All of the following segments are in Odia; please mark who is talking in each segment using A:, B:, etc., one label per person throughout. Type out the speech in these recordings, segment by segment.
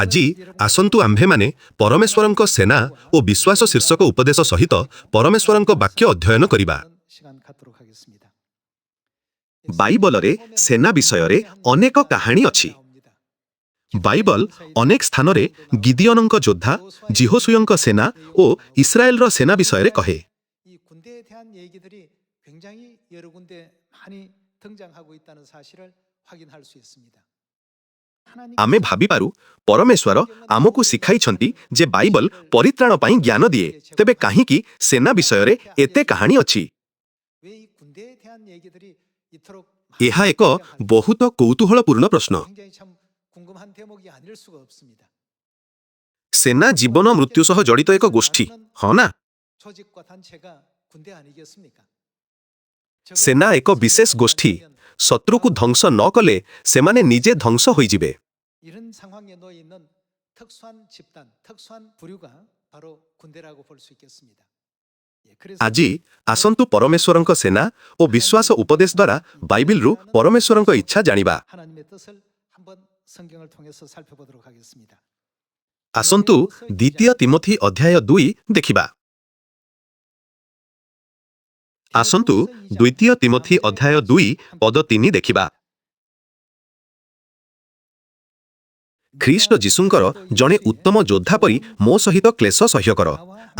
A: ଆଜି ଆସନ୍ତୁ ଆମ୍ଭେମାନେ ପରମେଶ୍ୱରଙ୍କ ସେନା ଓ ବିଶ୍ୱାସ ଶୀର୍ଷକ ଉପଦେଶ ସହିତ ପରମେଶ୍ୱରଙ୍କ ବାକ୍ୟ ଅଧ୍ୟୟନ କରିବା। ବାଇବଲରେ ସେନା ବିଷୟରେ ଅନେକ କାହାଣୀ ଅଛି। ବାଇବଲ ଅନେକ ସ୍ଥାନରେ ଗିଦିଅନଙ୍କ ଯୋଦ୍ଧା, ଜିହୋଶୁୟଙ୍କ ସେନା ଓ ଇସ୍ରାଏଲର ସେନା ବିଷୟରେ କହେ। ଆମେ ଭାବିପାରୁ ପରମେଶ୍ୱର ଆମକୁ ଶିଖାଇଛନ୍ତି ଯେ ବାଇବଲ ପରିତ୍ରାଣ ପାଇଁ ଜ୍ଞାନ ଦିଏ, ତେବେ କାହିଁକି ସେନା ବିଷୟରେ ଏତେ କାହାଣୀ ଅଛି? ଏହା ଏକ ବହୁତ କୌତୂହଳପୂର୍ଣ୍ଣ ପ୍ରଶ୍ନ। ସେନା ଜୀବନ ମୃତ୍ୟୁ ସହ ଜଡ଼ିତ ଏକ ଗୋଷ୍ଠୀ, ହଁ ନା? ସେନା ଏକ ବିଶେଷ ଗୋଷ୍ଠୀ। ଶତ୍ରୁକୁ ଧ୍ୱଂସ ନ କଲେ ସେମାନେ ନିଜେ ଧ୍ୱଂସ ହୋଇଯିବେ। ଆଜି ଆସନ୍ତୁ ପରମେଶ୍ୱରଙ୍କ ସେନା ଓ ବିଶ୍ୱାସ ଉପଦେଶ ଦ୍ୱାରା ବାଇବେଲରୁ ପରମେଶ୍ୱରଙ୍କ ଇଚ୍ଛା ଜାଣିବା। ଆସନ୍ତୁ ଦ୍ୱିତୀୟ ତିମୋଥୀ ଅଧ୍ୟାୟ 2 ଦେଖିବା। ଆସନ୍ତୁ ଦ୍ୱିତୀୟ ତିମୋଥୀ ଅଧ୍ୟାୟ 2 ପଦ 3 ଦେଖିବା। ଖ୍ରୀଷ୍ଟ ଯୀଶୁଙ୍କର ଜଣେ ଉତ୍ତମ ଯୋଦ୍ଧା ପରି ମୋ ସହିତ କ୍ଲେଶ ସହ୍ୟ କର।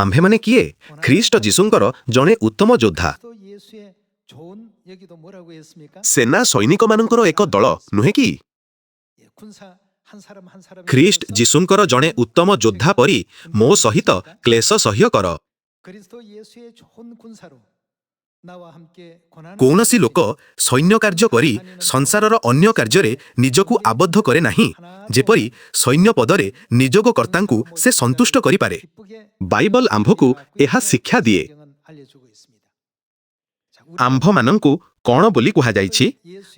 A: ଆମ୍ଭେମାନେ କିଏ? ଖ୍ରୀଷ୍ଟ ଯୀଶୁଙ୍କର ଜଣେ ଉତ୍ତମ ଯୋଦ୍ଧା। ସେନା ସୈନିକମାନଙ୍କର ଏକ ଦଳ, ନୁହେଁ କି? ଖ୍ରୀଷ୍ଟ ଯୀଶୁଙ୍କର ଜଣେ ଉତ୍ତମ ଯୋଦ୍ଧା ପରି ମୋ ସହିତ କ୍ଲେଶ ସହ୍ୟ କର। କୌଣସି ଲୋକ ସୈନ୍ୟ କାର୍ଯ୍ୟ କରି ସଂସାରର ଅନ୍ୟ କାର୍ଯ୍ୟରେ ନିଜକୁ ଆବଦ୍ଧ କରେ ନାହିଁ, ଯେପରି ସୈନ୍ୟ ପଦରେ ନିଯୋଗକର୍ତ୍ତାଙ୍କୁ ସେ ସନ୍ତୁଷ୍ଟ କରିପାରେ। ବାଇବଲ ଆମ୍ଭକୁ ଏହା ଶିକ୍ଷା ଦିଏ। ଆମ୍ଭମାନଙ୍କୁ କ'ଣ ବୋଲି କୁହାଯାଇଛି?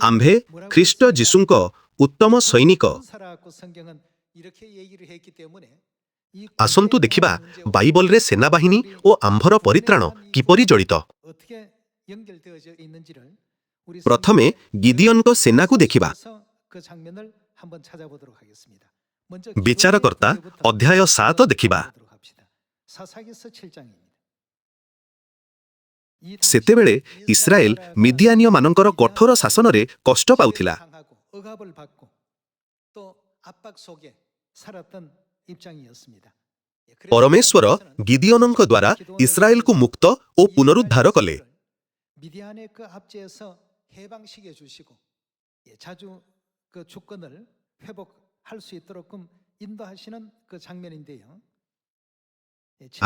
A: ଆମ୍ଭେ ଖ୍ରୀଷ୍ଟ ଯୀଶୁଙ୍କ ଉତ୍ତମ ସୈନିକ। ଆସନ୍ତୁ ଦେଖିବା ବାଇବଲରେ ସେନାବାହିନୀ ଓ ଆମ୍ଭର ପରିତ୍ରାଣ କିପରି ଜଡ଼ିତ। ପ୍ରଥମେ ଗିଦିଅନଙ୍କ ସେନାକୁ ଦେଖିବା। ବିଚାରକର୍ତ୍ତା ଅଧ୍ୟାୟ 7 ଦେଖିବା। ସେତେବେଳେ ଇସ୍ରାଏଲ ମିଦିଆନୀୟମାନଙ୍କର କଠୋର ଶାସନରେ କଷ୍ଟ ପାଉଥିଲା। ପରମେଶ୍ୱର ଗିଦିଅନଙ୍କ ଦ୍ୱାରା ଇସ୍ରାଏଲକୁ ମୁକ୍ତ ଓ ପୁନରୁଦ୍ଧାର କଲେ।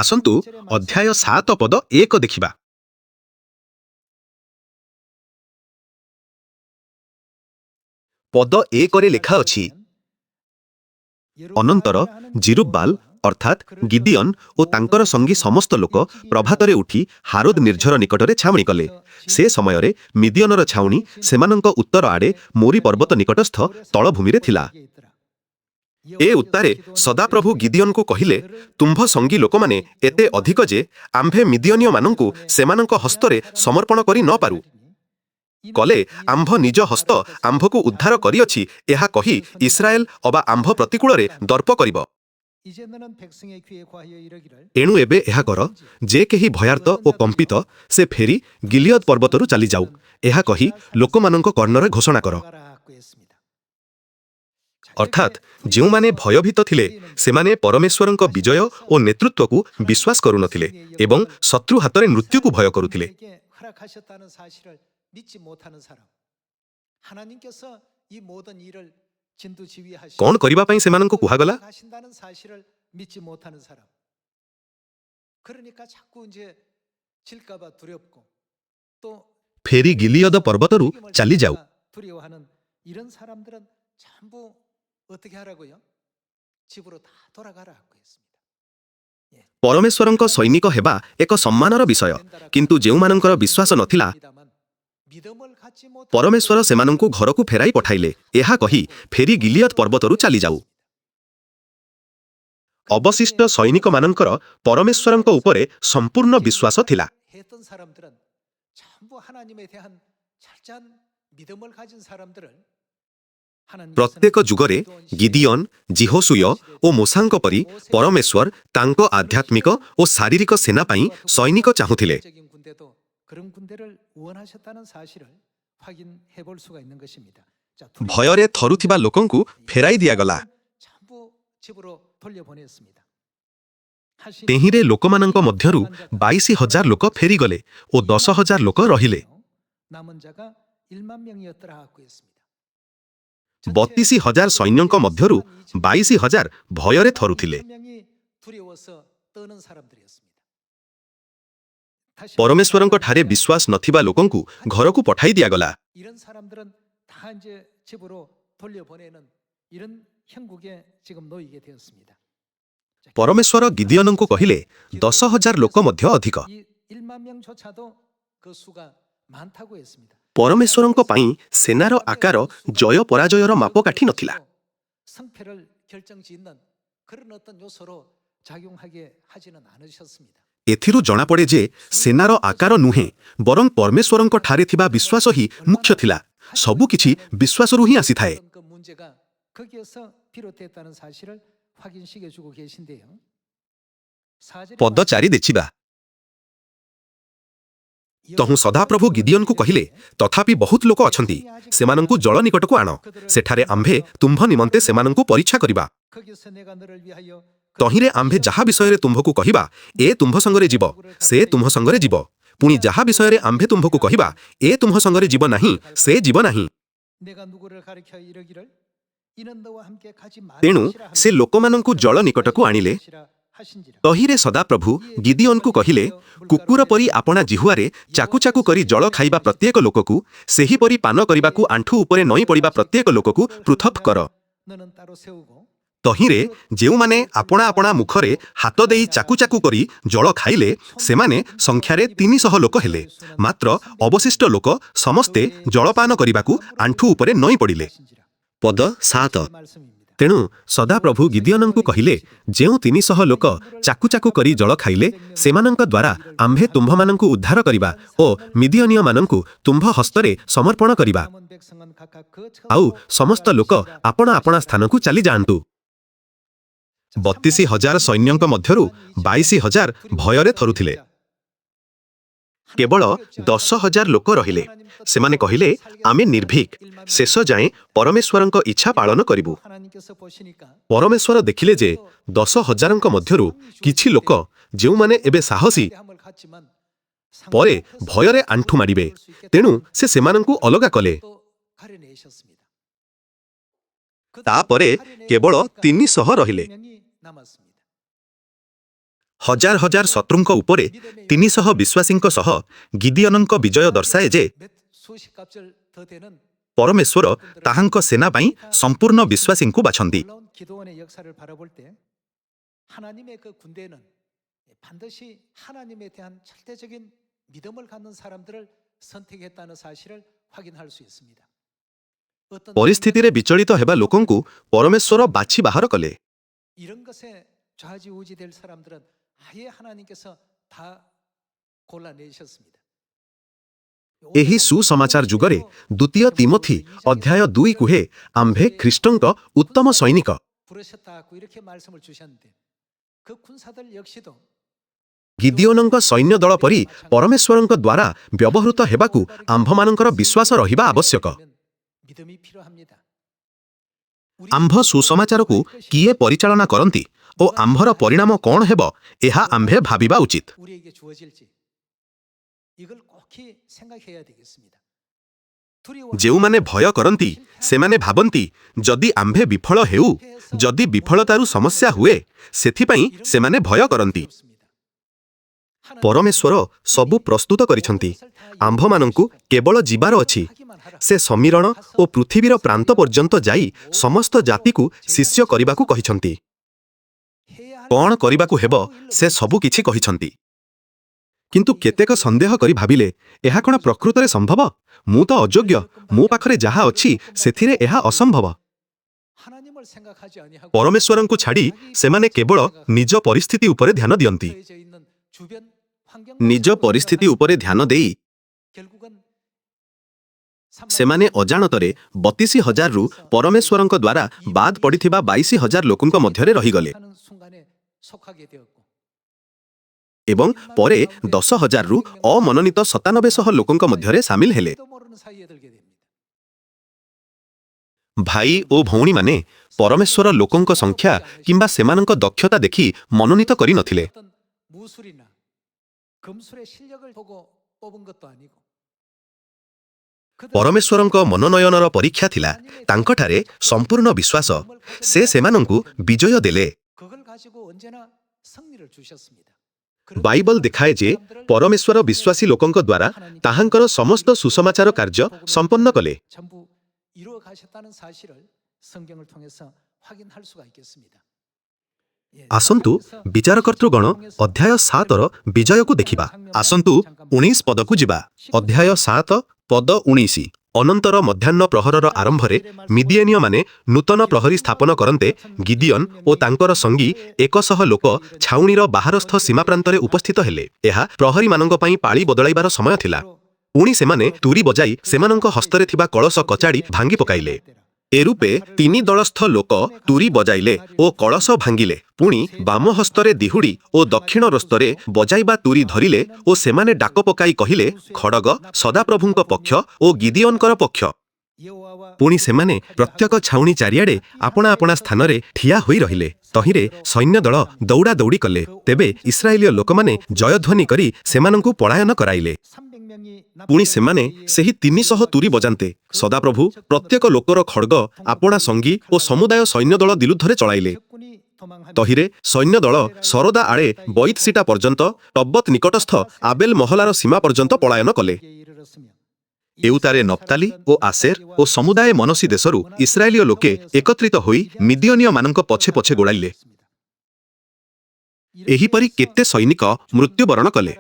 A: ଆସନ୍ତୁ ଅଧ୍ୟାୟ 7 ପଦ 1 ଦେଖିବା। ପଦ 1ରେ ଲେଖା ଅଛି, ଅନନ୍ତର ଜିରୁବ୍ବାଲ ଅର୍ଥାତ୍ ଗିଦିଅନ ଓ ତାଙ୍କର ସଙ୍ଗୀ ସମସ୍ତ ଲୋକ ପ୍ରଭାତରେ ଉଠି ହାରୋଦ ନିର୍ଝର ନିକଟରେ ଛାଉଣି କଲେ। ସେ ସମୟରେ ମିଦିଅନର ଛାଉଣି ସେମାନଙ୍କ ଉତ୍ତର ଆଡ଼େ ମୋରି ପର୍ବତ ନିକଟସ୍ଥ ତଳଭୂମିରେ ଥିଲା। ଏ ଉତ୍ତାରେ ସଦାପ୍ରଭୁ ଗିଦିଅନକୁ କହିଲେ, ତୁମ୍ଭ ସଙ୍ଗୀ ଲୋକମାନେ ଏତେ ଅଧିକ ଯେ ଆମ୍ଭେ ମିଦିଅନୀୟମାନଙ୍କୁ ସେମାନଙ୍କ ହସ୍ତରେ ସମର୍ପଣ କରି ନ ପାରୁ। କଲେ ଆମ୍ଭ ନିଜ ହସ୍ତ ଆମ୍ଭକୁ ଉଦ୍ଧାର କରିଅଛି, ଏହା କହି ଇସ୍ରାଏଲ ଅବା ଆମ୍ଭ ପ୍ରତିକୂଳରେ ଦର୍ପ କରିବ। ଏଣୁ ଏବେ ଏହା କର, ଯେ କେହି ଭୟାର୍ତ୍ତ ଓ କମ୍ପିତ ସେ ଫେରି ଗିଲିୟଦ ପର୍ବତରୁ ଚାଲିଯାଉ, ଏହା କହି ଲୋକମାନଙ୍କ କର୍ଣ୍ଣରେ ଘୋଷଣା କର। ଅର୍ଥାତ୍ ଯେଉଁମାନେ ଭୟଭୀତ ଥିଲେ ସେମାନେ ପରମେଶ୍ୱରଙ୍କ ବିଜୟ ଓ ନେତୃତ୍ୱକୁ ବିଶ୍ୱାସ କରୁନଥିଲେ ଏବଂ ଶତ୍ରୁ ହାତରେ ମୃତ୍ୟୁକୁ ଭୟ କରୁଥିଲେ। କ'ଣ କରିବା ପାଇଁ ସେମାନଙ୍କୁ କୁହାଗଲା? ଫେରି ଗିଲିୟଦ ପର୍ବତରୁ ଚାଲିଯାଉ। ପରମେଶ୍ୱରଙ୍କ ସୈନିକ ହେବା ଏକ ସମ୍ମାନର ବିଷୟ, କିନ୍ତୁ ଯେଉଁମାନଙ୍କର ବିଶ୍ୱାସ ନଥିଲା ପରମେଶ୍ୱର ସେମାନଙ୍କୁ ଘରକୁ ଫେରାଇ ପଠାଇଲେ, ଏହା କହି ଫେରି ଗିଲିୟଦ ପର୍ବତରୁ ଚାଲିଯାଉ। ଅବଶିଷ୍ଟ ସୈନିକମାନଙ୍କର ପରମେଶ୍ୱରଙ୍କ ଉପରେ ସମ୍ପୂର୍ଣ୍ଣ ବିଶ୍ୱାସ ଥିଲା। ପ୍ରତ୍ୟେକ ଯୁଗରେ ଗିଦିଅନ୍, ଜିହୋସୁୟ ଓ ମୋଶାଙ୍କ ପରି ପରମେଶ୍ୱର ତାଙ୍କ ଆଧ୍ୟାତ୍ମିକ ଓ ଶାରୀରିକ ସେନା ପାଇଁ ସୈନିକ ଚାହୁଁଥିଲେ। ଭୟରେ ଥରୁଥିବା ଲୋକଙ୍କୁ ଫେରାଇ ଦିଆଗଲା। ତେହିଁରେ ଲୋକମାନଙ୍କ ମଧ୍ୟରୁ 22,000 ଲୋକ ଫେରିଗଲେ ଓ 10,000 ଲୋକ ରହିଲେ। 32,000 ସୈନ୍ୟଙ୍କ ମଧ୍ୟରୁ 22,000 ଭୟରେ ଥରୁଥିଲେ। ପରମେଶ୍ୱରଙ୍କ ଠାରେ ବିଶ୍ୱାସ ନଥିବା ଲୋକଙ୍କୁ ଘରକୁ ପଠାଇ ଦିଆଗଲା। ପରମେଶ୍ୱର ଗିଦିଅନଙ୍କୁ କହିଲେ 10,000 ଲୋକ ମଧ୍ୟ ଅଧିକ। ପରମେଶ୍ୱରଙ୍କ ପାଇଁ ସେନାର ଆକାର ଜୟ ପରାଜୟର ମାପକାଠି ନଥିଲା। ଏଥିରୁ ଜଣାପଡ଼େ ଯେ ସେନାର ଆକାର ନୁହେଁ, ବରଂ ପରମେଶ୍ୱରଙ୍କ ଠାରେ ଥିବା ବିଶ୍ୱାସ ହିଁ ମୁଖ୍ୟ ଥିଲା। ସବୁକିଛି ବିଶ୍ୱାସରୁ ହିଁ ଆସିଥାଏ। ପଦ 4 ଦେଖିବା। ତହୁଁ ସଦାପ୍ରଭୁ ଗିଦିଅନଙ୍କୁ କହିଲେ, ତଥାପି ବହୁତ ଲୋକ ଅଛନ୍ତି, ସେମାନଙ୍କୁ ଜଳ ନିକଟକୁ ଆଣ। ସେଠାରେ ଆମ୍ଭେ ତୁମ୍ଭ ନିମନ୍ତେ ସେମାନଙ୍କୁ ପରୀକ୍ଷା କରିବା। ତହିଁରେ ଆମ୍ଭେ ଯାହା ବିଷୟରେ ତୁମ୍ଭକୁ କହିବା, ଏ ତୁମ୍ଭ ସଙ୍ଗରେ ଯିବ, ସେ ତୁମ୍ଭ ସଙ୍ଗରେ ଯିବ। ପୁଣି ଯାହା ବିଷୟରେ ଆମ୍ଭେ ତୁମ୍ଭକୁ କହିବା, ଏ ତୁମ୍ଭ ସଙ୍ଗରେ ଯିବ ନାହିଁ, ସେ ଯିବ ନାହିଁ। ତେଣୁ ସେ ଲୋକମାନଙ୍କୁ ଜଳ ନିକଟକୁ ଆଣିଲେ। ତହିଁରେ ସଦାପ୍ରଭୁ ଗିଦିଅନଙ୍କୁ କହିଲେ, କୁକୁର ପରି ଆପଣା ଜିହ୍ୱାରେ ଚାକୁ ଚାକୁ କରି ଜଳ ଖାଇବା ପ୍ରତ୍ୟେକ ଲୋକକୁ, ସେହିପରି ପାନ କରିବାକୁ ଆଣ୍ଠୁ ଉପରେ ନଇଁ ପଡ଼ିବା ପ୍ରତ୍ୟେକ ଲୋକକୁ ପୃଥକ୍ କର। ତହିଁରେ ଯେଉଁମାନେ ଆପଣା ଆପଣା ମୁଖରେ ହାତ ଦେଇ ଚାକୁ ଚାକୁ କରି ଜଳ ଖାଇଲେ, ସେମାନେ ସଂଖ୍ୟାରେ 300 ଲୋକ ହେଲେ। ମାତ୍ର ଅବଶିଷ୍ଟ ଲୋକ ସମସ୍ତେ ଜଳପାନ କରିବାକୁ ଆଣ୍ଠୁ ଉପରେ ନଇଁ ପଡ଼ିଲେ। ପଦ 7। ତେଣୁ ସଦାପ୍ରଭୁ ଗିଦିଅନଙ୍କୁ କହିଲେ, ଯେଉଁ 300 ଲୋକ ଚାକୁ ଚାକୁ କରି ଜଳ ଖାଇଲେ, ସେମାନଙ୍କ ଦ୍ୱାରା ଆମ୍ଭେ ତୁମ୍ଭମାନଙ୍କୁ ଉଦ୍ଧାର କରିବା ଓ ମିଦିଅନୀୟମାନଙ୍କୁ ତୁମ୍ଭ ହସ୍ତରେ ସମର୍ପଣ କରିବା। ଆଉ ସମସ୍ତ ଲୋକ ଆପଣା ଆପଣା ସ୍ଥାନକୁ ଚାଲିଯାଆନ୍ତୁ। 32,000 ସୈନ୍ୟଙ୍କ ମଧ୍ୟରୁ 22,000 ଭୟରେ ଥରୁଥିଲେ। କେବଳ 10,000 ଲୋକ ରହିଲେ। ସେମାନେ କହିଲେ, ଆମେ ନିର୍ଭୀକ, ଶେଷ ଯାଏଁ ପରମେଶ୍ୱରଙ୍କ ଇଚ୍ଛା ପାଳନ କରିବୁ। ପରମେଶ୍ୱର ଦେଖିଲେ ଯେ 10,000ଙ୍କ ମଧ୍ୟରୁ କିଛି ଲୋକ, ଯେଉଁମାନେ ଏବେ ସାହସୀ, ପରେ ଭୟରେ ଆଣ୍ଠୁ ମାଡ଼ିବେ। ତେଣୁ ସେ ସେମାନଙ୍କୁ ଅଲଗା କଲେ। ତାପରେ କେବଳ 300 ରହିଲେ। ହଜାର ହଜାର ଶତ୍ରୁଙ୍କ ଉପରେ 300 ବିଶ୍ୱାସୀଙ୍କ ସହ ଗିଦିଅନଙ୍କ ବିଜୟ ଦର୍ଶାଏ ଯେ ପରମେଶ୍ୱର ତାହାଙ୍କ ସେନା ପାଇଁ ସମ୍ପୂର୍ଣ୍ଣ ବିଶ୍ୱାସୀଙ୍କୁ ବାଛନ୍ତି। ପରିସ୍ଥିତିରେ ବିଚଳିତ ହେବା ଲୋକଙ୍କୁ ପରମେଶ୍ୱର ବାଛି ବାହାର କଲେ। ଏହି ସୁସମାଚାର ଯୁଗରେ ଦ୍ୱିତୀୟ ତିମୋଥୀ ଅଧ୍ୟାୟ 2 କୁହେ, ଆମ୍ଭେ ଖ୍ରୀଷ୍ଟଙ୍କ ଉତ୍ତମ ସୈନିକ। ଗିଦିଅନଙ୍କ ସୈନ୍ୟ ଦଳ ପରି ପରମେଶ୍ୱରଙ୍କ ଦ୍ୱାରା ବ୍ୟବହୃତ ହେବାକୁ ଆମ୍ଭମାନଙ୍କର ବିଶ୍ୱାସ ରହିବା ଆବଶ୍ୟକ। ଆମ୍ଭ ସୁସମାଚାରକୁ କିଏ ପରିଚାଳନା କରନ୍ତି ଓ ଆମ୍ଭର ପରିଣାମ କ'ଣ ହେବ, ଏହା ଆମ୍ଭେ ଭାବିବା ଉଚିତ। ଯେଉଁମାନେ ଭୟ କରନ୍ତି, ସେମାନେ ଭାବନ୍ତି, ଯଦି ଆମ୍ଭେ ବିଫଳ ହେଉ, ଯଦି ବିଫଳତାରୁ ସମସ୍ୟା ହୁଏ, ସେଥିପାଇଁ ସେମାନେ ଭୟ କରନ୍ତି। ପରମେଶ୍ୱର ସବୁ ପ୍ରସ୍ତୁତ କରିଛନ୍ତି। ଆମ୍ଭମାନଙ୍କୁ କେବଳ ଯିବାର ଅଛି। ସେ ସମୀରଣ ଓ ପୃଥିବୀର ପ୍ରାନ୍ତ ପର୍ଯ୍ୟନ୍ତ ଯାଇ ସମସ୍ତ ଜାତିକୁ ଶିଷ୍ୟ କରିବାକୁ କହିଛନ୍ତି। କ'ଣ କରିବାକୁ ହେବ, ସେ ସବୁ କିଛି କହିଛନ୍ତି। କିନ୍ତୁ କେତେକ ସନ୍ଦେହ କରି ଭାବିଲେ, ଏହା କ'ଣ ପ୍ରକୃତରେ ସମ୍ଭବ? ମୁଁ ତ ଅଯୋଗ୍ୟ, ମୋ ପାଖରେ ଯାହା ଅଛି ସେଥିରେ ଏହା ଅସମ୍ଭବ। ପରମେଶ୍ୱରଙ୍କୁ ଛାଡ଼ି ସେମାନେ କେବଳ ନିଜ ପରିସ୍ଥିତି ଉପରେ ଧ୍ୟାନ ଦିଅନ୍ତି। ନିଜ ପରିସ୍ଥିତି ଉପରେ ଧ୍ୟାନ ଦେଇ ସେମାନେ ଅଜାଣତରେ 32,000ରୁ ପରମେଶ୍ୱରଙ୍କ ଦ୍ୱାରା ବାଦ ପଡ଼ିଥିବା 22,000 ଲୋକଙ୍କ ମଧ୍ୟରେ ରହିଗଲେ ଏବଂ ପରେ 10,000ରୁ ଅମନୋନୀତ 9700 ଲୋକଙ୍କ ମଧ୍ୟରେ ସାମିଲ ହେଲେ। ଭାଇ ଓ ଭଉଣୀମାନେ ପରମେଶ୍ୱର ଲୋକଙ୍କ ସଂଖ୍ୟା କିମ୍ବା ସେମାନଙ୍କ ଦକ୍ଷତା ଦେଖି ମନୋନୀତ କରିନଥିଲେ। ପରମେଶ୍ୱରଙ୍କ ମନୋନୟନର ପରୀକ୍ଷା ଥିଲା ତାଙ୍କଠାରେ ସମ୍ପୂର୍ଣ୍ଣ ବିଶ୍ୱାସ। ସେ ସେମାନଙ୍କୁ ବିଜୟ ଦେଲେ। ବାଇବଲ ଦେଖାଏ ଯେ ପରମେଶ୍ୱର ବିଶ୍ୱାସୀ ଲୋକଙ୍କ ଦ୍ୱାରା ତାହାଙ୍କର ସମସ୍ତ ସୁସମାଚାର କାର୍ଯ୍ୟ ସମ୍ପନ୍ନ କଲେ। ଆସନ୍ତୁ ବିଚାରକର୍ତ୍ତୃଗଣ ଅଧ୍ୟାୟ 7ର ବିଜୟକୁ ଦେଖିବା। ଆସନ୍ତୁ 19 ପଦକୁ ଯିବା। ଅଧ୍ୟାୟ 7 ପଦ 19। ଅନନ୍ତର ମଧ୍ୟାହ୍ନ ପ୍ରହରର ଆରମ୍ଭରେ ମିଦିଏନୀୟମାନେ ନୂତନ ପ୍ରହରୀ ସ୍ଥାପନ କରନ୍ତେ ଗିଦିଅନ୍ ଓ ତାଙ୍କର ସଙ୍ଗୀ 100 ଲୋକ ଛାଉଣୀର ବାହାରସ୍ଥ ସୀମା ପ୍ରାନ୍ତରେ ଉପସ୍ଥିତ ହେଲେ। ଏହା ପ୍ରହରୀମାନଙ୍କ ପାଇଁ ପାଳି ବଦଳାଇବାର ସମୟ ଥିଲା। ପୁଣି ସେମାନେ ତୁରୀ ବଜାଇ ସେମାନଙ୍କ ହସ୍ତରେ ଥିବା କଳସ କଚାଡ଼ି ଭାଙ୍ଗି ପକାଇଲେ। ଏରୂପେ 3 ଦଳସ୍ଥ ଲୋକ ତୁରୀ ବଜାଇଲେ ଓ କଳସ ଭାଙ୍ଗିଲେ। ପୁଣି ବାମ ହସ୍ତରେ ଦିହୁଡ଼ି ଓ ଦକ୍ଷିଣ ରସ୍ତରେ ବଜାଇବା ତୁରୀ ଧରିଲେ ଓ ସେମାନେ ଡାକ ପକାଇ କହିଲେ, ଖଡ଼ଗ ସଦାପ୍ରଭୁଙ୍କ ପକ୍ଷ ଓ ଗିଦିଅନଙ୍କର ପକ୍ଷ। ପୁଣି ସେମାନେ ପ୍ରତ୍ୟେକ ଛାଉଣୀ ଚାରିଆଡ଼େ ଆପଣା ଆପଣା ସ୍ଥାନରେ ଠିଆ ହୋଇ ରହିଲେ। ତହିଁରେ ସୈନ୍ୟ ଦଳ ଦୌଡ଼ା ଦୌଡ଼ି କଲେ। ତେବେ ଇସ୍ରାଏଲୀୟ ଲୋକମାନେ ଜୟଧ୍ୱନି କରି ସେମାନଙ୍କୁ ପଳାୟନ କରାଇଲେ। ପୁଣି ସେମାନେ ସେହି 300 ତୁରୀ ବଜାନ୍ତେ ସଦାପ୍ରଭୁ ପ୍ରତ୍ୟେକ ଲୋକର ଖଡ଼ଗ ଆପଣା ସଙ୍ଗୀ ଓ ସମୁଦାୟ ସୈନ୍ୟ ଦଳ ବିରୁଦ୍ଧରେ ଚଳାଇଲେ। ତହିଁରେ ସୈନ୍ୟ ଦଳ ସରଦା ଆଡ଼େ ବଇତ୍‌ସିଟା ପର୍ଯ୍ୟନ୍ତ ଟବ୍ବତ ନିକଟସ୍ଥ ଆବେଲ ମହଲାର ସୀମା ପର୍ଯ୍ୟନ୍ତ ପଳାୟନ କଲେ। ଏଉତାରେ ନପ୍ତାଲି ଓ ଆସେର ଓ ସମୁଦାୟ ମନସୀ ଦେଶରୁ ଇସ୍ରାଏଲୀୟ ଲୋକେ ଏକତ୍ରିତ ହୋଇ ମିଦିଅନୀୟମାନଙ୍କ ପଛେ ପଛେ ଗୋଡ଼ାଇଲେ। ଏହିପରି କେତେ ସୈନିକ ମୃତ୍ୟୁବରଣ କଲେ?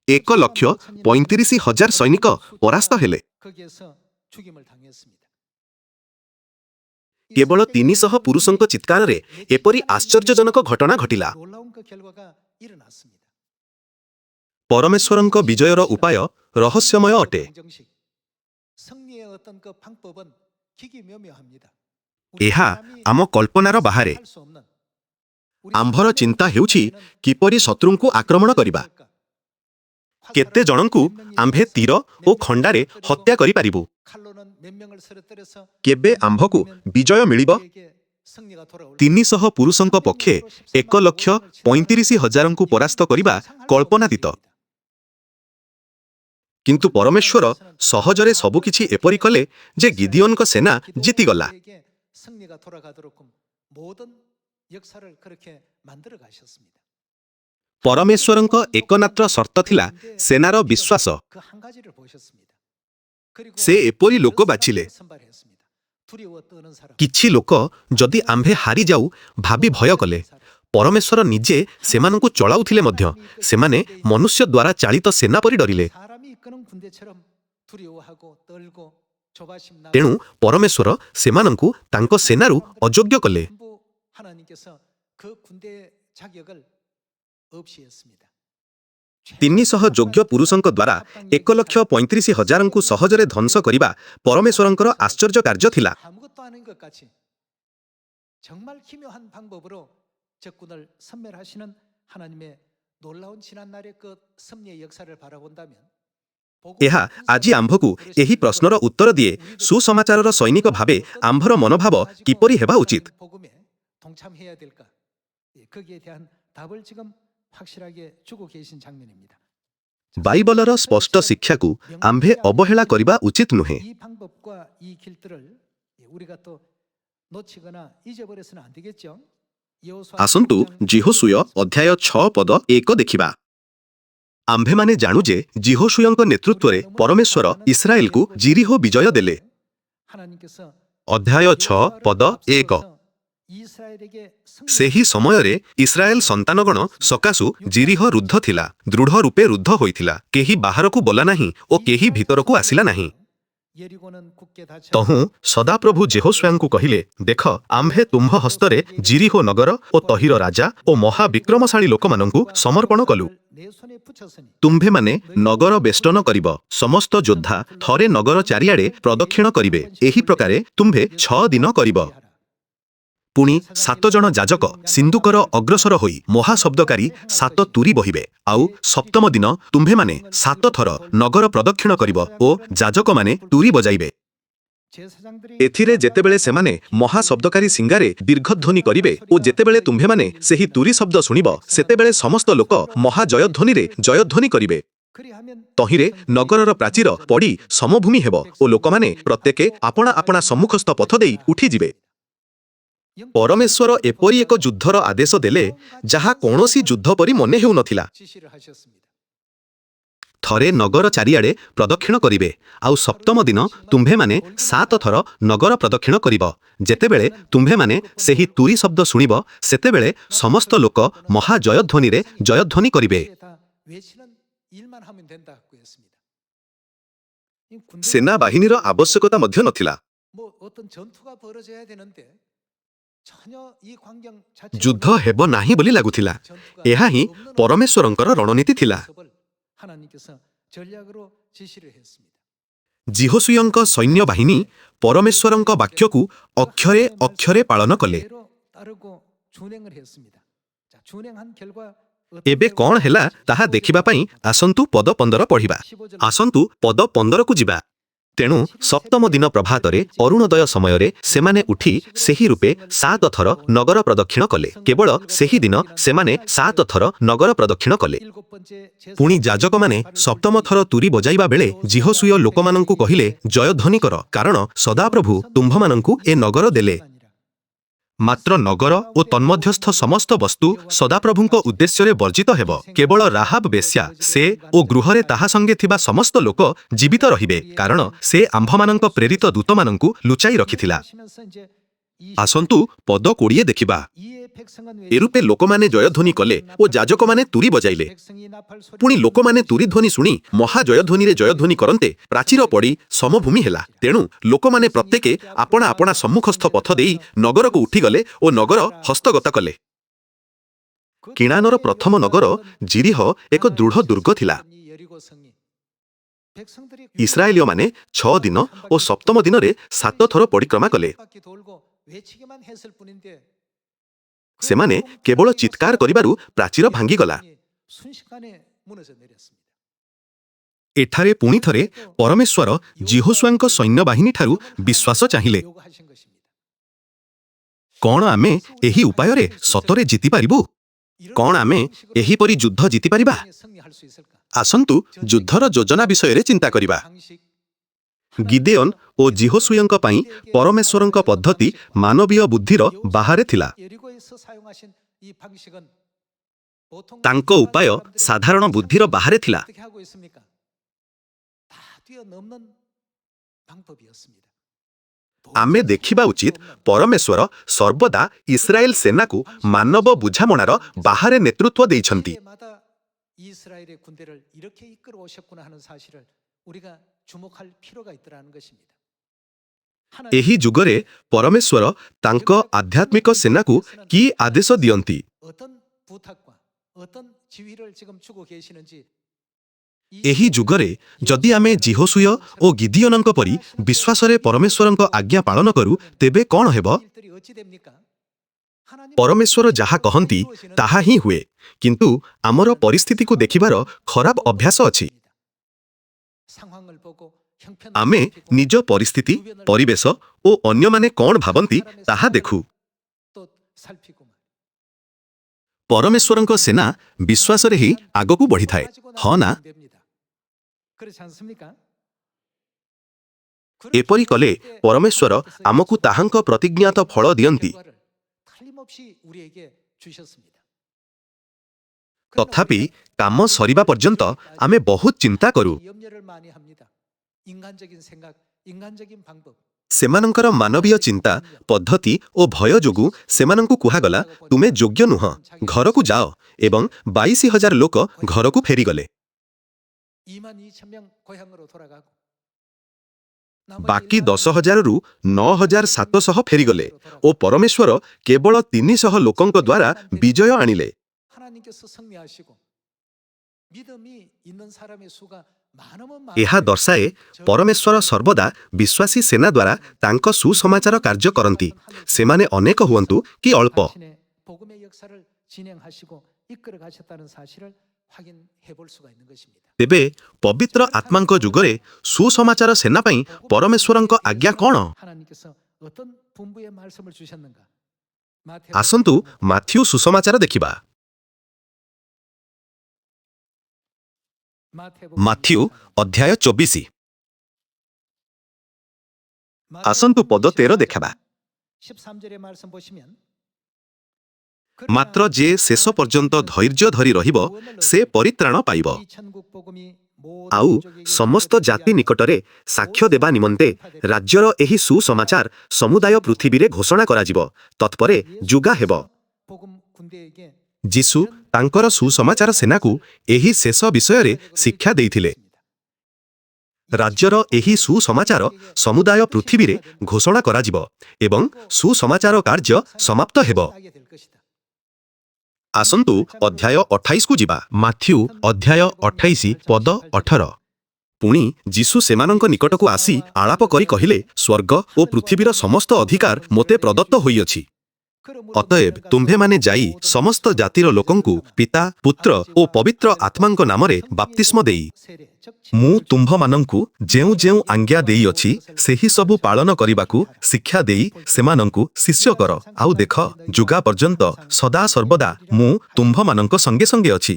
A: 1,35,000 ସୈନିକ ପରାସ୍ତ ହେଲେ। କେବଳ 300 ପୁରୁଷଙ୍କ ଚିତ୍କାରରେ ଏପରି ଆଶ୍ଚର୍ଯ୍ୟଜନକ ଘଟଣା ଘଟିଲା। ପରମେଶ୍ୱରଙ୍କ ବିଜୟର ଉପାୟ ରହସ୍ୟମୟ ଅଟେ। ଏହା ଆମ କଳ୍ପନାର ବାହାରେ। ଆମ୍ଭର ଚିନ୍ତା ହେଉଛି କିପରି ଶତ୍ରୁଙ୍କୁ ଆକ୍ରମଣ କରିବା। କେତେ ଜଣଙ୍କୁ ଆମ୍ଭେ ତୀର ଓ ଖଣ୍ଡାରେ ହତ୍ୟା କରିପାରିବୁ। କେବେ ଆମ୍ଭକୁ ବିଜୟ ମିଳିବ? 300 ପୁରୁଷଙ୍କ ପକ୍ଷେ 1,35,000ଙ୍କୁ ପରାସ୍ତ କରିବା କଳ୍ପନାତୀତ। କିନ୍ତୁ ପରମେଶ୍ୱର ସହଜରେ ସବୁକିଛି ଏପରି କଲେ ଯେ ଗିଦିଅନଙ୍କ ସେନା ଜିତିଗଲା। ପରମେଶ୍ୱରଙ୍କ ଏକମାତ୍ର ସର୍ତ୍ତ ଥିଲା ସେନାର ବିଶ୍ୱାସ। ସେ ଏପରି ଲୋକ ବାଛିଲେ। କିଛି ଲୋକ ଯଦି ଆମ୍ଭେ ହାରିଯାଉ ଭାବି ଭୟ କଲେ। ପରମେଶ୍ୱର ନିଜେ ସେମାନଙ୍କୁ ଚଳାଉଥିଲେ ମଧ୍ୟ ସେମାନେ ମନୁଷ୍ୟ ଦ୍ୱାରା ଚାଳିତ ସେନା ପରି ଡରିଲେ। ତେଣୁ ପରମେଶ୍ୱର ସେମାନଙ୍କୁ ତାଙ୍କ ସେନାରୁ ଅଯୋଗ୍ୟ କଲେ। 300 ଯୋଗ୍ୟ ପୁରୁଷଙ୍କ ଦ୍ୱାରା 1,35,000ଙ୍କୁ ସହଜରେ ଧ୍ୱଂସ କରିବା ପରମେଶ୍ୱରଙ୍କର ଆଶ୍ଚର୍ଯ୍ୟ କାର୍ଯ୍ୟ ଥିଲା। ଏହା ଆଜି ଆମ୍ଭକୁ ଏହି ପ୍ରଶ୍ନର ଉତ୍ତର ଦିଏ, ସୁସମାଚାରର ସୈନିକ ଭାବେ ଆମ୍ଭର ମନୋଭାବ କିପରି ହେବା ଉଚିତ। ବାଇବଲର ସ୍ପଷ୍ଟ ଶିକ୍ଷାକୁ ଆମ୍ଭେ ଅବହେଳା କରିବା ଉଚିତ ନୁହେଁ। ଆସନ୍ତୁ ଜିହୋଶୁୟ ଅଧ୍ୟାୟ 6 ପଦ 1 ଦେଖିବା। ଆମ୍ଭେମାନେ ଜାଣୁ ଯେ ଜିହୋଶୁୟଙ୍କ ନେତୃତ୍ୱରେ ପରମେଶ୍ୱର ଇସ୍ରାଏଲକୁ ଜିରିହୋ ବିଜୟ ଦେଲେ। ଅଧ୍ୟାୟ 6 ପଦ 1। ସେହି ସମୟରେ ଇସ୍ରାଏଲ ସନ୍ତାନଗଣ ସକାଶୁ ଜିରିହୋ ରୁଦ୍ଧ ଥିଲା, ଦୃଢ଼ ରୂପେ ରୁଦ୍ଧ ହୋଇଥିଲା। କେହି ବାହାରକୁ ଗଲା ନାହିଁ ଓ କେହି ଭିତରକୁ ଆସିଲା ନାହିଁ। ତହୁଁ ସଦାପ୍ରଭୁ ଯେହୋଶୁଆଙ୍କୁ କହିଲେ, ଦେଖ, ଆମ୍ଭେ ତୁମ୍ଭ ହସ୍ତରେ ଜିରିହୋ ନଗର ଓ ତହିର ରାଜା ଓ ମହାବିକ୍ରମଶାଳୀ ଲୋକମାନଙ୍କୁ ସମର୍ପଣ କଲୁ। ତୁମ୍ଭେମାନେ ନଗର ବେଷ୍ଟନ କରିବ। ସମସ୍ତ ଯୋଦ୍ଧା ଥରେ ନଗର ଚାରିଆଡ଼େ ପ୍ରଦକ୍ଷିଣ କରିବେ। ଏହି ପ୍ରକାରେ ତୁମ୍ଭେ 6 ଦିନ କରିବ। ପୁଣି 7 ଜଣ ଯାଜକ ସିନ୍ଦୁକର ଅଗ୍ରସର ହୋଇ ମହାଶବ୍ଦକାରୀ 7 ତୁରୀ ବହିବେ। ଆଉ ସପ୍ତମ ଦିନ ତୁମ୍ଭେମାନେ 7 ଥର ନଗର ପ୍ରଦକ୍ଷିଣ କରିବ ଓ ଯାଜକମାନେ ତୁରୀ ବଜାଇବେ। ଏଥିରେ ଯେତେବେଳେ ସେମାନେ ମହାଶବ୍ଦକାରୀ ସିଙ୍ଗାରେ ଦୀର୍ଘଧ୍ୱନି କରିବେ ଓ ଯେତେବେଳେ ତୁମ୍ଭେମାନେ ସେହି ତୁରୀ ଶବ୍ଦ ଶୁଣିବ, ସେତେବେଳେ ସମସ୍ତ ଲୋକ ମହାଜୟଧ୍ୱନିରେ ଜୟଧ୍ୱନି କରିବେ। ତହିଁରେ ନଗରର ପ୍ରାଚୀର ପଡ଼ି ସମଭୂମି ହେବ ଓ ଲୋକମାନେ ପ୍ରତ୍ୟେକେ ଆପଣା ଆପଣା ସମ୍ମୁଖସ୍ଥ ପଥ ଦେଇ ଉଠିଯିବେ। ପରମେଶ୍ୱର ଏପରି ଏକ ଯୁଦ୍ଧର ଆଦେଶ ଦେଲେ, ଯାହା କୌଣସି ଯୁଦ୍ଧ ପରି ମନେ ହେଉନଥିଲା। ଥରେ ନଗର ଚାରିଆଡ଼େ ପ୍ରଦକ୍ଷିଣ କରିବେ। ଆଉ ସପ୍ତମ ଦିନ ତୁମ୍ଭେମାନେ 7 ଥର ନଗର ପ୍ରଦକ୍ଷିଣ କରିବ। ଯେତେବେଳେ ତୁମ୍ଭେମାନେ ସେହି ତୁରୀ ଶବ୍ଦ ଶୁଣିବ, ସେତେବେଳେ ସମସ୍ତ ଲୋକ ମହାଜୟଧ୍ୱନିରେ ଜୟଧ୍ୱନି କରିବେ। ସେନାବାହିନୀର ଆବଶ୍ୟକତା ମଧ୍ୟ ନଥିଲା। ଯୁଦ୍ଧ ହେବ ନାହିଁ ବୋଲି ଲାଗୁଥିଲା। ଏହା ହିଁ ପରମେଶ୍ୱରଙ୍କର ରଣନୀତି ଥିଲା। ଜିହୋଶୁୟଙ୍କ ସୈନ୍ୟବାହିନୀ ପରମେଶ୍ୱରଙ୍କ ବାକ୍ୟକୁ ଅକ୍ଷରେ ଅକ୍ଷରେ ପାଳନ କଲେ। ଏବେ କ'ଣ ହେଲା ତାହା ଦେଖିବା ପାଇଁ ଆସନ୍ତୁ ପଦ 15 ପଢ଼ିବା। ଆସନ୍ତୁ ପଦ 15କୁ ଯିବା। ତେଣୁ ସପ୍ତମ ଦିନ ପ୍ରଭାତରେ ଅରୁଣୋଦୟ ସମୟରେ ସେମାନେ ଉଠି ସେହି ରୂପେ 7 ଥର ନଗର ପ୍ରଦକ୍ଷିଣ କଲେ। କେବଳ ସେହି ଦିନ ସେମାନେ 7 ଥର ନଗର ପ୍ରଦକ୍ଷିଣ କଲେ। ପୁଣି ଯାଜକମାନେ ସପ୍ତମ ଥର ତୁରୀ ବଜାଇବା ବେଳେ ଜିହୋଶୁୟ ଲୋକମାନଙ୍କୁ କହିଲେ, ଜୟଧ୍ୱନି କର, କାରଣ ସଦାପ୍ରଭୁ ତୁମ୍ଭମାନଙ୍କୁ ଏ ନଗର ଦେଲେ। ମାତ୍ର ନଗର ଓ ତନ୍ମଧ୍ୟସ୍ଥ ସମସ୍ତ ବସ୍ତୁ ସଦାପ୍ରଭୁଙ୍କ ଉଦ୍ଦେଶ୍ୟରେ ବର୍ଜିତ ହେବ। କେବଳ ରାହାବ ବେଶ୍ୟା, ସେ ଓ ଗୃହରେ ତାହା ସଙ୍ଗେ ଥିବା ସମସ୍ତ ଲୋକ ଜୀବିତ ରହିବେ, କାରଣ ସେ ଆମ୍ଭମାନଙ୍କ ପ୍ରେରିତ ଦୂତମାନଙ୍କୁ ଲୁଚାଇ ରଖିଥିଲା। ଆସନ୍ତୁ ପଦ 20 ଦେଖିବା। ଏରୂପେ ଲୋକମାନେ ଜୟଧ୍ୱନି କଲେ ଓ ଯାଜକମାନେ ତୁରୀ ବଜାଇଲେ। ପୁଣି ଲୋକମାନେ ତୁରୀ ଧ୍ୱନି ଶୁଣି ମହାଜୟଧ୍ୱନିରେ ଜୟଧ୍ୱନି କରନ୍ତେ ପ୍ରାଚୀର ପଡ଼ି ସମଭୂମି ହେଲା। ତେଣୁ ଲୋକମାନେ ପ୍ରତ୍ୟେକେ ଆପଣା ଆପଣା ସମ୍ମୁଖସ୍ଥ ପଥ ଦେଇ ନଗରକୁ ଉଠିଗଲେ ଓ ନଗର ହସ୍ତଗତ କଲେ। କିଣାନର ପ୍ରଥମ ନଗର ଜିରିହ ଏକ ଦୃଢ଼ ଦୁର୍ଗ ଥିଲା। ଇସ୍ରାଏଲୀୟମାନେ 6 ଦିନ ଓ ସପ୍ତମ ଦିନରେ 7 ଥର ପରିକ୍ରମା କଲେ। ସେମାନେ କେବଳ ଚିତ୍କାର କରିବାରୁ ପ୍ରାଚୀର ଭାଙ୍ଗିଗଲା। ଏଠାରେ ପୁଣି ଥରେ ପରମେଶ୍ୱର ଜିହୋଶୁଆଙ୍କ ସୈନ୍ୟବାହିନୀଠାରୁ ବିଶ୍ୱାସ ଚାହିଁଲେ। କ'ଣ ଆମେ ଏହି ଉପାୟରେ ସତରେ ଜିତିପାରିବୁ? କ'ଣ ଆମେ ଏହିପରି ଯୁଦ୍ଧ ଜିତିପାରିବା? ଆସନ୍ତୁ ଯୁଦ୍ଧର ଯୋଜନା ବିଷୟରେ ଚିନ୍ତା କରିବା। ଗିଦେଓନ ଓ ଜିହୋଶୁୟଙ୍କ ପାଇଁ ପରମେଶ୍ୱରଙ୍କ ପଦ୍ଧତି ମାନବୀୟ ବୁଦ୍ଧିର ବାହାରେ ଥିଲା। ତାଙ୍କ ଉପାୟ ସାଧାରଣ ବୁଦ୍ଧିର ବାହାରେ ଥିଲା। ଆମେ ଦେଖିବା ଉଚିତ, ପରମେଶ୍ୱର ସର୍ବଦା ଇସ୍ରାଏଲ ସେନାକୁ ମାନବ ବୁଝାମଣାର ବାହାରେ ନେତୃତ୍ୱ ଦେଇଛନ୍ତି। ଏହି ଯୁଗରେ ପରମେଶ୍ୱର ତାଙ୍କ ଆଧ୍ୟାତ୍ମିକ ସେନାକୁ କି ଆଦେଶ ଦିଅନ୍ତି? ଏହି ଯୁଗରେ ଯଦି ଆମେ ଜିହୋଶୁୟ ଓ ଗିଦିଓନଙ୍କ ପରି ବିଶ୍ୱାସରେ ପରମେଶ୍ୱରଙ୍କ ଆଜ୍ଞା ପାଳନ କରୁ, ତେବେ କ'ଣ ହେବ? ପରମେଶ୍ୱର ଯାହା କହନ୍ତି ତାହା ହିଁ ହୁଏ। କିନ୍ତୁ ଆମର ପରିସ୍ଥିତିକୁ ଦେଖିବାର ଖରାପ ଅଭ୍ୟାସ ଅଛି। ଆମେ ନିଜ ପରିସ୍ଥିତି, ପରିବେଶ ଓ ଅନ୍ୟମାନେ କ'ଣ ଭାବନ୍ତି ତାହା ଦେଖୁ। ପରମେଶ୍ୱରଙ୍କ ସେନା ବିଶ୍ୱାସରେ ହିଁ ଆଗକୁ ବଢ଼ିଥାଏ, ହଁ ନା? ଏପରି କଲେ ପରମେଶ୍ୱର ଆମକୁ ତାହାଙ୍କ ପ୍ରତିଜ୍ଞାତ ଫଳ ଦିଅନ୍ତି। ତଥାପି କାମ ସରିବା ପର୍ଯ୍ୟନ୍ତ ଆମେ ବହୁତ ଚିନ୍ତା କରୁ। ସେମାନଙ୍କର ମାନବୀୟ ଚିନ୍ତା, ପଦ୍ଧତି ଓ ଭୟ ଯୋଗୁଁ ସେମାନଙ୍କୁ କୁହାଗଲା, ତୁମେ ଯୋଗ୍ୟ ନୁହଁ, ଘରକୁ ଯାଅ, ଏବଂ 22,000 ଲୋକ ଘରକୁ ଫେରିଗଲେ। ବାକି 10,000ରୁ 9,700 ଫେରିଗଲେ ଓ ପରମେଶ୍ୱର କେବଳ 300 ଲୋକଙ୍କ ଦ୍ୱାରା ବିଜୟ ଆଣିଲେ। ଏହା ଦର୍ଶାଏ ପରମେଶ୍ୱର ସର୍ବଦା ବିଶ୍ୱାସୀ ସେନା ଦ୍ୱାରା ତାଙ୍କ ସୁସମାଚାର କାର୍ଯ୍ୟ କରନ୍ତି, ସେମାନେ ଅନେକ ହୁଅନ୍ତୁ କି ଅଳ୍ପ। ତେବେ ପବିତ୍ର ଆତ୍ମାଙ୍କ ଯୁଗରେ ସୁସମାଚାର ସେନା ପାଇଁ ପରମେଶ୍ୱରଙ୍କ ଆଜ୍ଞା କ'ଣ? ଆସନ୍ତୁ ମାଥ୍ୟୁ ସୁସମାଚାର ଦେଖିବା। ମାଥ୍ୟୁ ଅଧ୍ୟାୟ 24। ଆସନ୍ତୁ ପଦ 13 ଦେଖାବା। ମାତ୍ର ଯେ ଶେଷ ପର୍ଯ୍ୟନ୍ତ ଧୈର୍ଯ୍ୟ ଧରି ରହିବ ସେ ପରିତ୍ରାଣ ପାଇବ। ଆଉ ସମସ୍ତ ଜାତି ନିକଟରେ ସାକ୍ଷ୍ୟ ଦେବା ନିମନ୍ତେ ରାଜ୍ୟର ଏହି ସୁସମାଚାର ସମୁଦାୟ ପୃଥିବୀରେ ଘୋଷଣା କରାଯିବ, ତତ୍ପରେ ଯୁଗା ହେବ। ଯୀଶୁ ତାଙ୍କର ସୁସମାଚାର ସେନାକୁ ଏହି ଶେଷ ବିଷୟରେ ଶିକ୍ଷା ଦେଇଥିଲେ। ରାଜ୍ୟର ଏହି ସୁସମାଚାର ସମୁଦାୟ ପୃଥିବୀରେ ଘୋଷଣା କରାଯିବ ଏବଂ ସୁସମାଚାର କାର୍ଯ୍ୟ ସମାପ୍ତ ହେବ। ଆସନ୍ତୁ ଅଧ୍ୟାୟ 28କୁ ଯିବା। ମାଥ୍ୟୁ ଅଧ୍ୟାୟ 28 ପଦ 18। ପୁଣି ଯୀଶୁ ସେମାନଙ୍କ ନିକଟକୁ ଆସି ଆଳାପ କରି କହିଲେ, ସ୍ୱର୍ଗ ଓ ପୃଥିବୀର ସମସ୍ତ ଅଧିକାର ମୋତେ ପ୍ରଦତ୍ତ ହୋଇଅଛି। ଅତଏବ ତୁମ୍ଭେମାନେ ଯାଇ ସମସ୍ତ ଜାତିର ଲୋକଙ୍କୁ ପିତା, ପୁତ୍ର ଓ ପବିତ୍ର ଆତ୍ମାଙ୍କ ନାମରେ ବାପ୍ତିସ୍ମ ଦେଇ ମୁଁ ତୁମ୍ଭମାନଙ୍କୁ ଯେଉଁ ଯେଉଁ ଆଜ୍ଞା ଦେଇଅଛି ସେହି ସବୁ ପାଳନ କରିବାକୁ ଶିକ୍ଷା ଦେଇ ସେମାନଙ୍କୁ ଶିଷ୍ୟ କର। ଆଉ ଦେଖ, ଯୁଗା ପର୍ଯ୍ୟନ୍ତ ସଦା ସର୍ବଦା ମୁଁ ତୁମ୍ଭମାନଙ୍କ ସଙ୍ଗେ ସଙ୍ଗେ ଅଛି।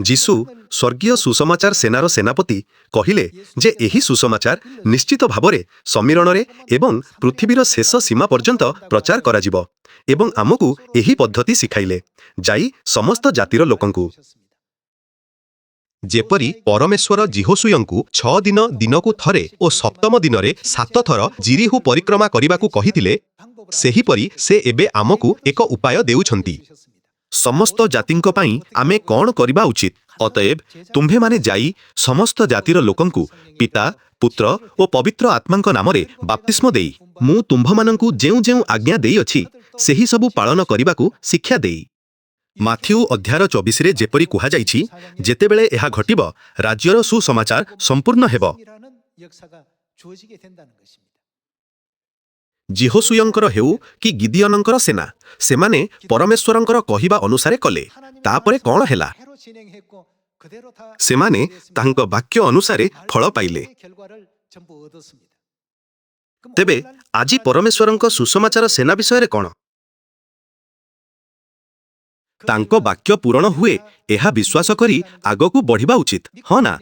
A: ଯୀଶୁ ସ୍ୱର୍ଗୀୟ ସୁସମାଚାର ସେନାର ସେନାପତି କହିଲେ ଯେ ଏହି ସୁସମାଚାର ନିଶ୍ଚିତ ଭାବରେ ସମ୍ମିଳନରେ ଏବଂ ପୃଥିବୀର ଶେଷ ସୀମା ପର୍ଯ୍ୟନ୍ତ ପ୍ରଚାର କରାଯିବ ଏବଂ ଆମକୁ ଏହି ପଦ୍ଧତି ଶିଖାଇଲେ, ଯାଇ ସମସ୍ତ ଜାତିର ଲୋକଙ୍କୁ। ଯେପରି ପରମେଶ୍ୱର ଯିହୋଶୁୟଙ୍କୁ 6 ଦିନ ଦିନକୁ ଥରେ ଓ ସପ୍ତମ ଦିନରେ 7 ଥର ଜିରିହୁ ପରିକ୍ରମା କରିବାକୁ କହିଥିଲେ, ସେହିପରି ସେ ଏବେ ଆମକୁ ଏକ ଉପାୟ ଦେଉଛନ୍ତି। ସମସ୍ତ ଜାତିଙ୍କ ପାଇଁ ଆମେ କ'ଣ କରିବା ଉଚିତ? ଅତଏବ ତୁମ୍ଭେମାନେ ଯାଇ ସମସ୍ତ ଜାତିର ଲୋକଙ୍କୁ ପିତା, ପୁତ୍ର ଓ ପବିତ୍ର ଆତ୍ମାଙ୍କ ନାମରେ ବାପ୍ତିସ୍ମ ଦେଇ ମୁଁ ତୁମ୍ଭମାନଙ୍କୁ ଯେଉଁ ଯେଉଁ ଆଜ୍ଞା ଦେଇଅଛି ସେହି ସବୁ ପାଳନ କରିବାକୁ ଶିକ୍ଷା ଦେଇ। ମାଥ୍ୟୁ ଅଧ୍ୟାୟ 24ରେ ଯେପରି କୁହାଯାଇଛି, ଯେତେବେଳେ ଏହା ଘଟିବ ରାଜ୍ୟର ସୁସମାଚାର ସମ୍ପୂର୍ଣ୍ଣ ହେବ। ଯିହୋଶୁୟଙ୍କର ହେଉ କି ଗିଦିଅନଙ୍କର ସେନା, ସେମାନେ ପରମେଶ୍ୱରଙ୍କର କହିବା ଅନୁସାରେ କଲେ। ତାପରେ କ'ଣ ହେଲା? ସେମାନେ ତାଙ୍କ ବାକ୍ୟ ଅନୁସାରେ ଫଳ ପାଇଲେ। ତେବେ ଆଜି ପରମେଶ୍ୱରଙ୍କ ସୁସମାଚାର ସେନା ବିଷୟରେ କ'ଣ? ତାଙ୍କ ବାକ୍ୟ ପୂରଣ ହୁଏ ଏହା ବିଶ୍ୱାସ କରି ଆଗକୁ ବଢ଼ିବା ଉଚିତ, ହଁ ନା?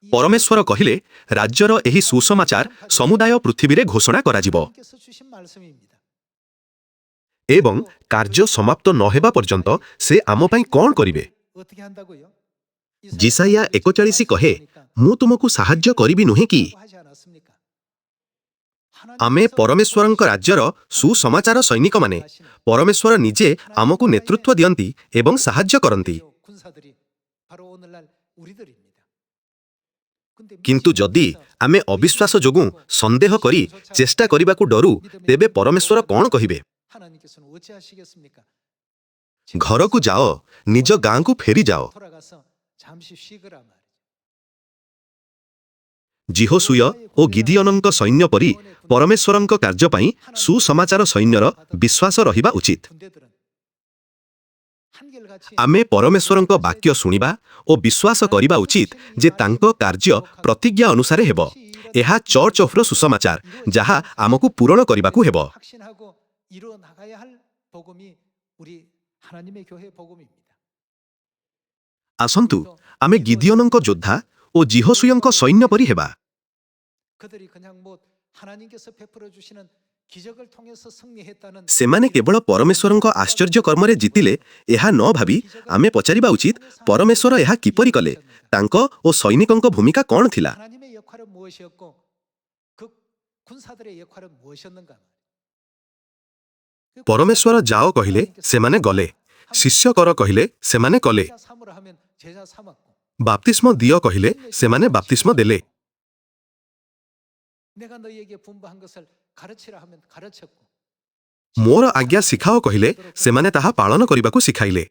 A: ପରମେଶ୍ୱର କହିଲେ ରାଜ୍ୟର ଏହି ସୁସମାଚାର ସମୁଦାୟ ପୃଥିବୀରେ ଘୋଷଣା କରାଯିବ ଏବଂ କାର୍ଯ୍ୟ ସମାପ୍ତ ନ ହେବା ପର୍ଯ୍ୟନ୍ତ ସେ ଆମ ପାଇଁ କ'ଣ କରିବେ? ଜିସାଇଆ 41 କହେ, ମୁଁ ତୁମକୁ ସାହାଯ୍ୟ କରିବି ନୁହେଁ କି? ଆମେ ପରମେଶ୍ୱରଙ୍କ ରାଜ୍ୟର ସୁସମାଚାର ସୈନିକମାନେ। ପରମେଶ୍ୱର ନିଜେ ଆମକୁ ନେତୃତ୍ୱ ଦିଅନ୍ତି ଏବଂ ସାହାଯ୍ୟ କରନ୍ତି। କିନ୍ତୁ ଯଦି ଆମେ ଅବିଶ୍ୱାସ ଯୋଗୁଁ ସନ୍ଦେହ କରି ଚେଷ୍ଟା କରିବାକୁ ଡରୁ, ତେବେ ପରମେଶ୍ୱର କ'ଣ କହିବେ? ଘରକୁ ଯାଅ, ନିଜ ଗାଁକୁ ଫେରିଯାଅ। ଯିହୋଶୁୟ ଓ ଗିଦିଅନଙ୍କ ସୈନ୍ୟ ପରି ପରମେଶ୍ୱରଙ୍କ କାର୍ଯ୍ୟ ପାଇଁ ସୁସମାଚାର ସୈନ୍ୟର ବିଶ୍ୱାସ ରହିବା ଉଚିତ। ଆମେ ପରମେଶ୍ୱରଙ୍କ ବାକ୍ୟ ଶୁଣିବା ଓ ବିଶ୍ୱାସ କରିବା ଉଚିତ ଯେ ତାଙ୍କ କାର୍ଯ୍ୟ ପ୍ରତିଜ୍ଞା ଅନୁସାରେ ହେବ। ଏହା ଚର୍ଚ୍ଚ ଅଫର ସୁସମାଚାର, ଯାହା ଆମକୁ ପୂରଣ କରିବାକୁ ହେବ। ଆସନ୍ତୁ ଆମେ ଗିଦିଅନଙ୍କ ଯୋଦ୍ଧା ଓ ଯିହୋଶୁୟଙ୍କ ସୈନ୍ୟ ପରି ହେବା। ସେମାନେ କେବଳ ପରମେଶ୍ୱରଙ୍କ ଆଶ୍ଚର୍ଯ୍ୟ କର୍ମରେ ଜିତିଲେ ଏହା ନ ଭାବି ଆମେ ପଚାରିବା ଉଚିତ, ପରମେଶ୍ୱର ଏହା କିପରି କଲେ? ତାଙ୍କ ଓ ସୈନିକଙ୍କ ଭୂମିକା କ'ଣ ଥିଲା? ପରମେଶ୍ୱର ଯାଅ କହିଲେ ସେମାନେ ଗଲେ, ଶିଷ୍ୟ କର କହିଲେ ସେମାନେ କଲେ। ବାପ୍ତିସ୍ମ ଦିଅ କହିଲେ ସେମାନେ ବାପ୍ତିସ୍ମ ଦେଲେ।
B: 내가 너희에게 분부한 것을 가르치라 하면 가르쳤고
A: ମୋର ଆଜ୍ଞା ଶିଖାଅ କହିଲେ ସେମାନେ ତାହା ପାଳନ କରିବାକୁ ଶିଖାଇଲେ।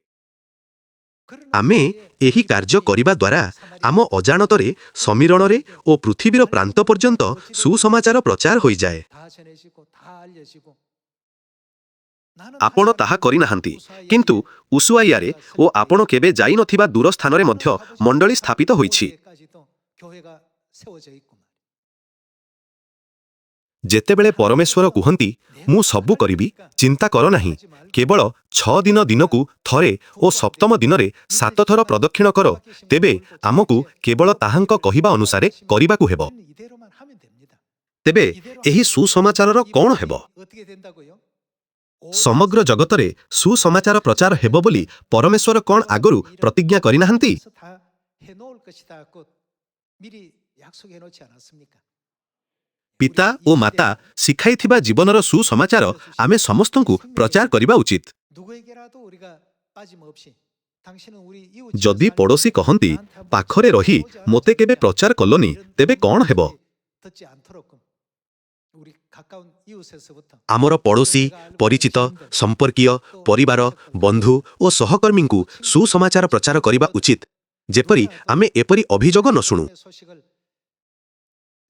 A: ଆମେ ଏହି କାର୍ଯ୍ୟ କରିବା ଦ୍ୱାରା ଆମ ଅଜାଣତରେ ସମୀରଣରେ ଓ ପୃଥିବୀର ପ୍ରାନ୍ତ ପର୍ଯ୍ୟନ୍ତ ସୁସମାଚାର ପ୍ରଚାର ହୋଇଯାଏ।
B: 다 전해지고 다 알려지고
A: ଆପଣ ତାହା କରିନାହାନ୍ତି, କିନ୍ତୁ ଉସୁଆଇଆରେ ଓ ଆପଣ କେବେ ଯାଇନଥିବା ଦୂର ସ୍ଥାନରେ ମଧ୍ୟ ମଣ୍ଡଳୀ ସ୍ଥାପିତ ହୋଇଛି।
B: 까지도 교회가 세워져 있고 말이야.
A: ଯେତେବେଳେ ପରମେଶ୍ୱର କୁହନ୍ତି ମୁଁ ସବୁ କରିବି, ଚିନ୍ତା କର ନାହିଁ, କେବଳ 6 ଦିନ ଦିନକୁ ଥରେ ଓ ସପ୍ତମ ଦିନରେ 7 ଥର ପ୍ରଦକ୍ଷିଣ କର, ତେବେ ଆମକୁ କେବଳ ତାହାଙ୍କ କହିବା ଅନୁସାରେ କରିବାକୁ ହେବ।
B: 이대로만 하면 됩니다.
A: ତେବେ ଏହି ସୁସମାଚାରର କ'ଣ ହେବ?
B: 어떻게 된다고요?
A: ସମଗ୍ର ଜଗତରେ ସୁସମାଚାର ପ୍ରଚାର ହେବ ବୋଲି ପରମେଶ୍ୱର କ'ଣ ଆଗରୁ ପ୍ରତିଜ୍ଞା କରିନାହାନ୍ତି?
B: 다 해놓을 것이다. 그 미리 약속해 놓지 않았습니까?
A: ପିତା ଓ ମାତା ଶିଖାଇଥିବା ଜୀବନର ସୁସମାଚାର ଆମେ ସମସ୍ତଙ୍କୁ ପ୍ରଚାର କରିବା ଉଚିତ।
B: 누구에게라도 우리가 빠짐없이 당신은 우리 이웃
A: ଯଦି ପଡ଼ୋଶୀ କହନ୍ତି ପାଖରେ ରହି ମୋତେ କେବେ ପ୍ରଚାର କଲନି, ତେବେ କ'ଣ ହେବ?
B: 듣지 않도록 우리 가까운 이웃에서부터
A: ଆମର ପଡ଼ୋଶୀ, ପରିଚିତ, ସମ୍ପର୍କୀୟ, ପରିବାର, ବନ୍ଧୁ ଓ ସହକର୍ମୀଙ୍କୁ ସୁସମାଚାର ପ୍ରଚାର କରିବା ଉଚିତ, ଯେପରି ଆମେ ଏପରି ଅଭିଯୋଗ ନ ଶୁଣୁ।
B: 소식을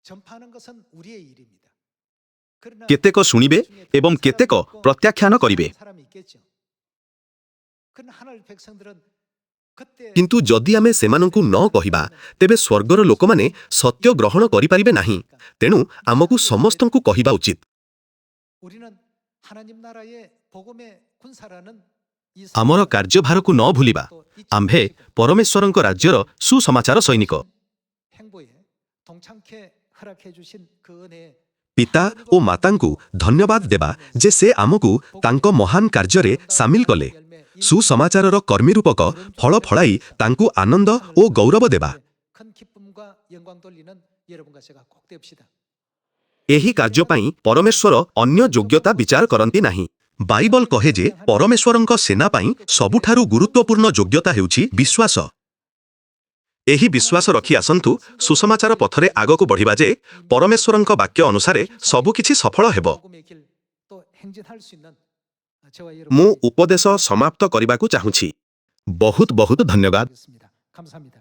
B: 전파하는 것은 우리의 일입니다. 그러나
A: କେତେକ ଶୁଣିବେ ଏବଂ କେତେକ ପ୍ରତ୍ୟାଖ୍ୟାନ କରିବେ।
B: 사람이 있겠죠. 그러나 하늘 백성들은 그때
A: କିନ୍ତୁ ଯଦି ଆମେ ସେମାନଙ୍କୁ ନ କହିବା, ତେବେ ସ୍ୱର୍ଗର ଲୋକମାନେ ସତ୍ୟ ଗ୍ରହଣ କରିପାରିବେ ନାହିଁ। ତେଣୁ ଆମକୁ ସମସ୍ତଙ୍କୁ କହିବା ଉଚିତ।
B: 우리는 하나님 나라의 복음의 군사라는 이
A: ଆମର କାର୍ଯ୍ୟଭାରକୁ ନ ଭୁଲିବା। ଆମ୍ଭେ ପରମେଶ୍ୱରଙ୍କ ରାଜ୍ୟର ସୁସମାଚାର ସୈନିକ।
B: 행보에 동참케 허락해 주신 그 은혜에
A: ପିତା ଓ ମାତାଙ୍କୁ ଧନ୍ୟବାଦ ଦେବା ଯେ ସେ ଆମକୁ ତାଙ୍କ ମହାନ କାର୍ଯ୍ୟରେ ସାମିଲ କଲେ। ସୁସମାଚାରର କର୍ମୀ ରୂପକ ଫଳ ଫଳାଇ ତାଙ୍କୁ ଆନନ୍ଦ ଓ ଗୌରବ ଦେବା।
B: 큰 기쁨과 영광 돌리는 여러분과 제가 꼭 되읍시다.
A: ଏହି କାର୍ଯ୍ୟ ପାଇଁ ପରମେଶ୍ୱର ଅନ୍ୟ ଯୋଗ୍ୟତା ବିଚାର କରନ୍ତି ନାହିଁ। ବାଇବଲ କହେ ଯେ ପରମେଶ୍ୱରଙ୍କ ସେନା ପାଇଁ ସବୁଠାରୁ ଗୁରୁତ୍ୱପୂର୍ଣ୍ଣ ଯୋଗ୍ୟତା ହେଉଛି ବିଶ୍ୱାସ। ଏହି ବିଶ୍ୱାସ ରଖି ଆସନ୍ତୁ ସୁସମାଚାର ପଥରେ ଆଗକୁ ବଢ଼ିବା ଯେ ପରମେଶ୍ୱରଙ୍କ ବାକ୍ୟ ଅନୁସାରେ ସବୁକିଛି ସଫଳ ହେବ।
B: 복음의 길또 행진할 수 있는 저와
A: ମୁଁ
B: 여러분이
A: ଉପଦେଶ ସମାପ୍ତ କରିବାକୁ ଚାହୁଁଛି। ବହୁତ ବହୁତ ଧନ୍ୟବାଦ।
B: 되겠습니다. 감사합니다.